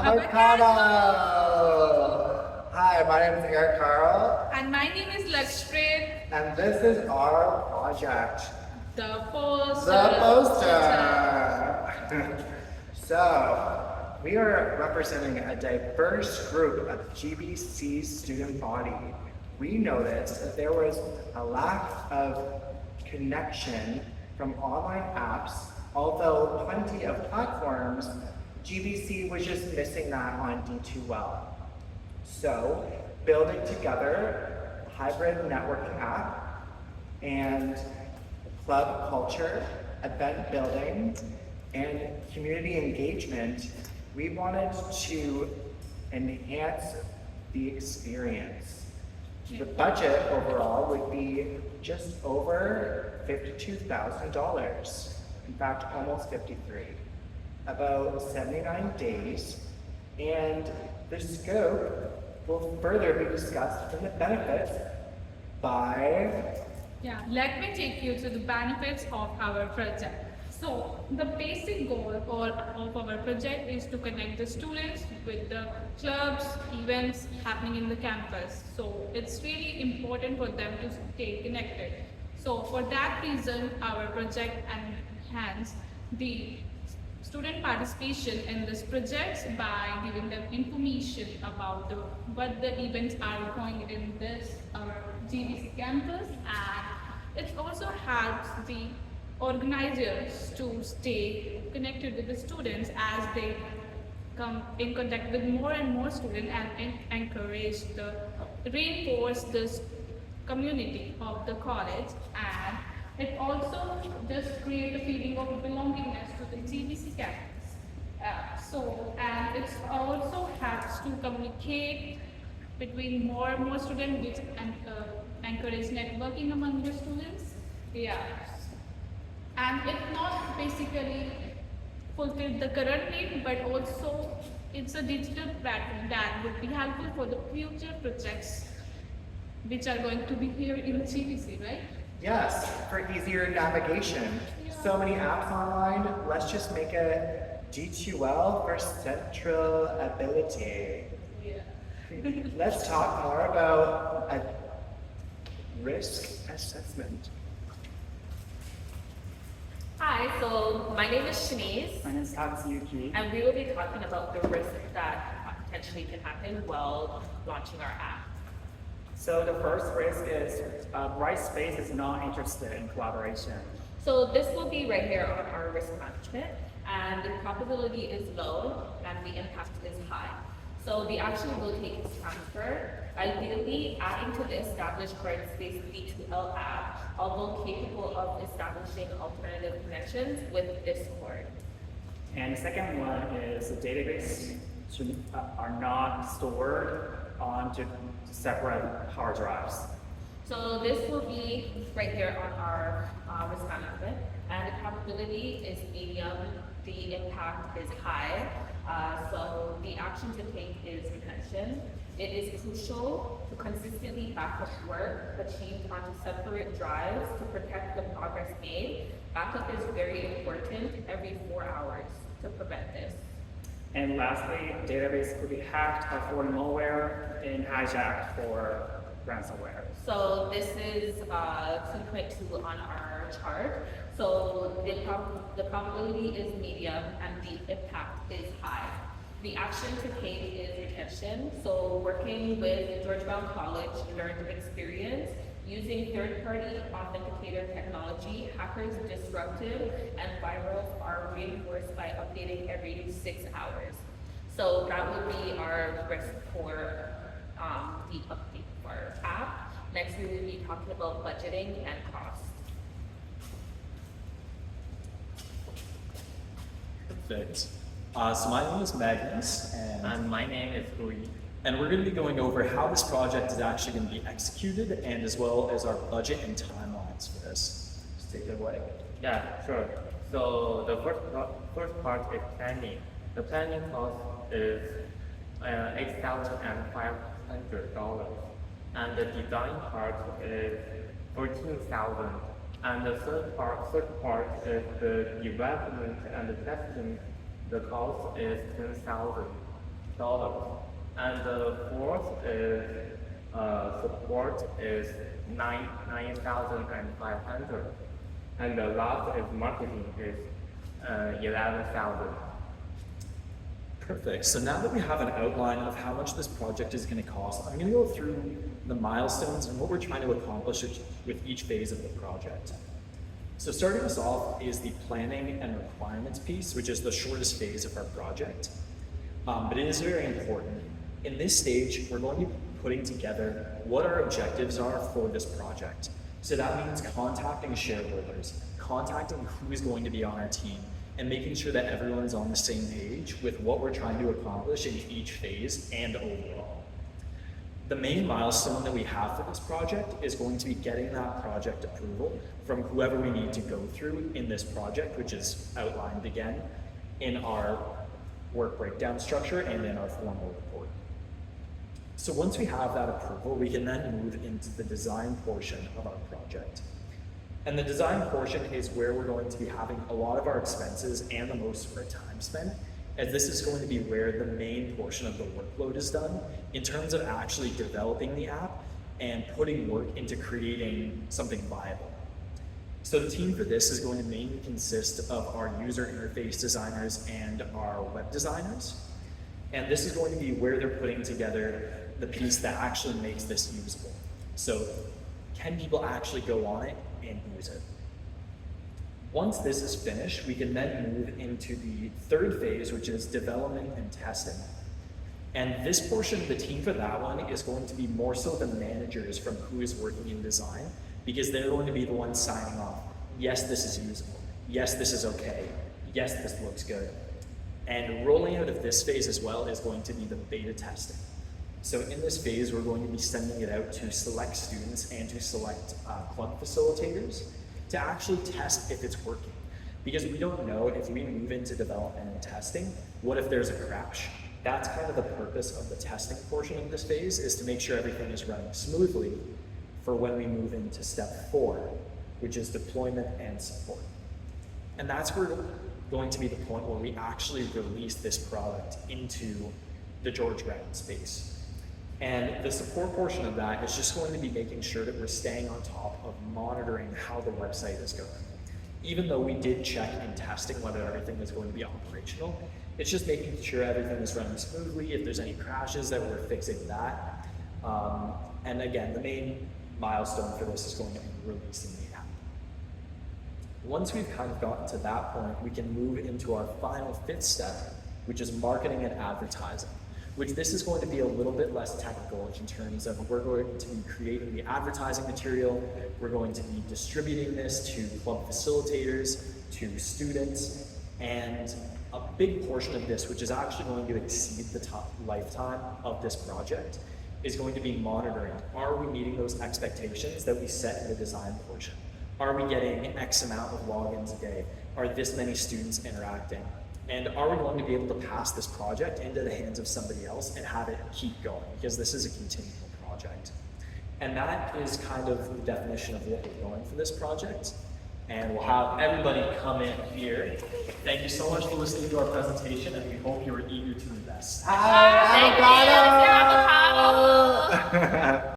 Avocado! Hi, my name is Karl. And my name is Kakshpreet. And this is our project. The poster. The poster! So, we are representing a diverse group of GBC student body. We noticed that there was a lack of connection from online apps, although plenty of platforms. GBC was just missing that on D2Well. So, building together a hybrid networking app and club culture, event building, and community engagement, we wanted to enhance the experience. The budget overall would be just over $52,000. In fact, almost 53. About 79 days, and the scope will further be discussed in the benefits by... Yeah, let me take you to the benefits of our project. So, the basic goal of our project is to connect the students with the clubs, events happening in the campus. So, it's really important for them to stay connected. So, for that reason, our project enhances the student participation in this project by giving them information about what the events are going in this our GBC campus, and it also helps the organizers to stay connected with the students as they come in contact with more and more students and reinforce this community of the college, and it also just creates a feeling of belongingness to the GBC campus. And it also helps to communicate between more and more students, which encourage networking among the students. Yeah. And it not basically fulfill the current need, but also it's a digital platform that would be helpful for the future projects which are going to be here in the GBC, right? Yes, for easier navigation. So many apps online, let's just make a D2L for central ability. Yeah. Let's talk more about a risk assessment. Hi, so my name is Shanice. My name is Tatsuyuki. And we will be talking about the risks that potentially can happen while launching our app. So the first risk is Brightspace is not interested in collaboration. So this will be right here on our risk management, and the probability is low and the impact is high. So the action will take its transfer, ideally adding to the established Brightspace B2L app, although capable of establishing alternative connections with Discord. And the second one is the database are not stored onto separate hard drives. So this will be right here on our risk management, and the probability is medium, the impact is high. So the action to take is retention. It is crucial to consistently back up work achieved onto separate drives to protect the progress made. Backup is very important every 4 hours to prevent this. And lastly, database could be hacked for malware and hijacked for ransomware. So this is 2.2 on our chart. So the probability is medium and the impact is high. The action to take is retention. So working with Georgetown College learned experience using third-party authenticator technology, hackers disruptive and virals are reinforced by updating every 6 hours. So that would be our risk for the update for our app. Next, we will be talking about budgeting and cost. Perfect. So my name is Magnus, And my name is Houyi. and we're going to be going over how this project is actually going to be executed, and as well as our budget and timelines for this. Just take it away. Yeah, sure. So the first part is planning. The planning cost is $8,500, and the design part is $14,000. And the third part is the development and the testing. The cost is $10,000. And the fourth is support is 9,500. And the last is marketing is 11,000. Perfect. So now that we have an outline of how much this project is going to cost, I'm going to go through the milestones and what we're trying to accomplish with each phase of the project. So starting us off is the planning and requirements piece, which is the shortest phase of our project. But it is very important. In this stage, we're going to be putting together what our objectives are for this project. So that means contacting shareholders, contacting who is going to be on our team, and making sure that everyone's on the same page with what we're trying to accomplish in each phase and overall. The main milestone that we have for this project is going to be getting that project approval from whoever we need to go through in this project, which is outlined again in our work breakdown structure and in our formal report. So once we have that approval, we can then move into the design portion of our project. And the design portion is where we're going to be having a lot of our expenses and the most of our time spent, as this is going to be where the main portion of the workload is done in terms of actually developing the app and putting work into creating something viable. So the team for this is going to mainly consist of our user interface designers and our web designers. And this is going to be where they're putting together the piece that actually makes this usable. So can people actually go on it and use it? Once this is finished, we can then move into the third phase, which is development and testing. And this portion of the team for that one is going to be more so the managers from who is working in design, because they're going to be the ones signing off. Yes, this is usable. Yes, this is okay. Yes, this looks good. And rolling out of this phase as well is going to be the beta testing. So in this phase, we're going to be sending it out to select students and to select club facilitators to actually test if it's working. Because we don't know if we move into development and testing, what if there's a crash? That's kind of the purpose of the testing portion of this phase, is to make sure everything is running smoothly for when we move into step 4, which is deployment and support. And that's where going to be the point where we actually release this product into the George Brown space. And the support portion of that is just going to be making sure that we're staying on top of monitoring how the website is going. Even though we did check in testing whether everything is going to be operational, it's just making sure everything is running smoothly. If there's any crashes, that we're fixing that. And again, the main milestone for this is going to be releasing the app. Once we've kind of gotten to that point, we can move into our final 5th step, which is marketing and advertising, which this is going to be a little bit less technical in terms of we're going to be creating the advertising material, we're going to be distributing this to club facilitators, to students, and a big portion of this, which is actually going to exceed the lifetime of this project, is going to be monitoring. Are we meeting those expectations that we set in the design portion? Are we getting X amount of logins a day? Are this many students interacting? And are we going to be able to pass this project into the hands of somebody else and have it keep going? Because this is a continual project. And that is kind of the definition of what we're going for this project. And we'll have everybody come in here. Thank you so much for listening to our presentation, and we hope you are eager to invest. Avocado! Avocado!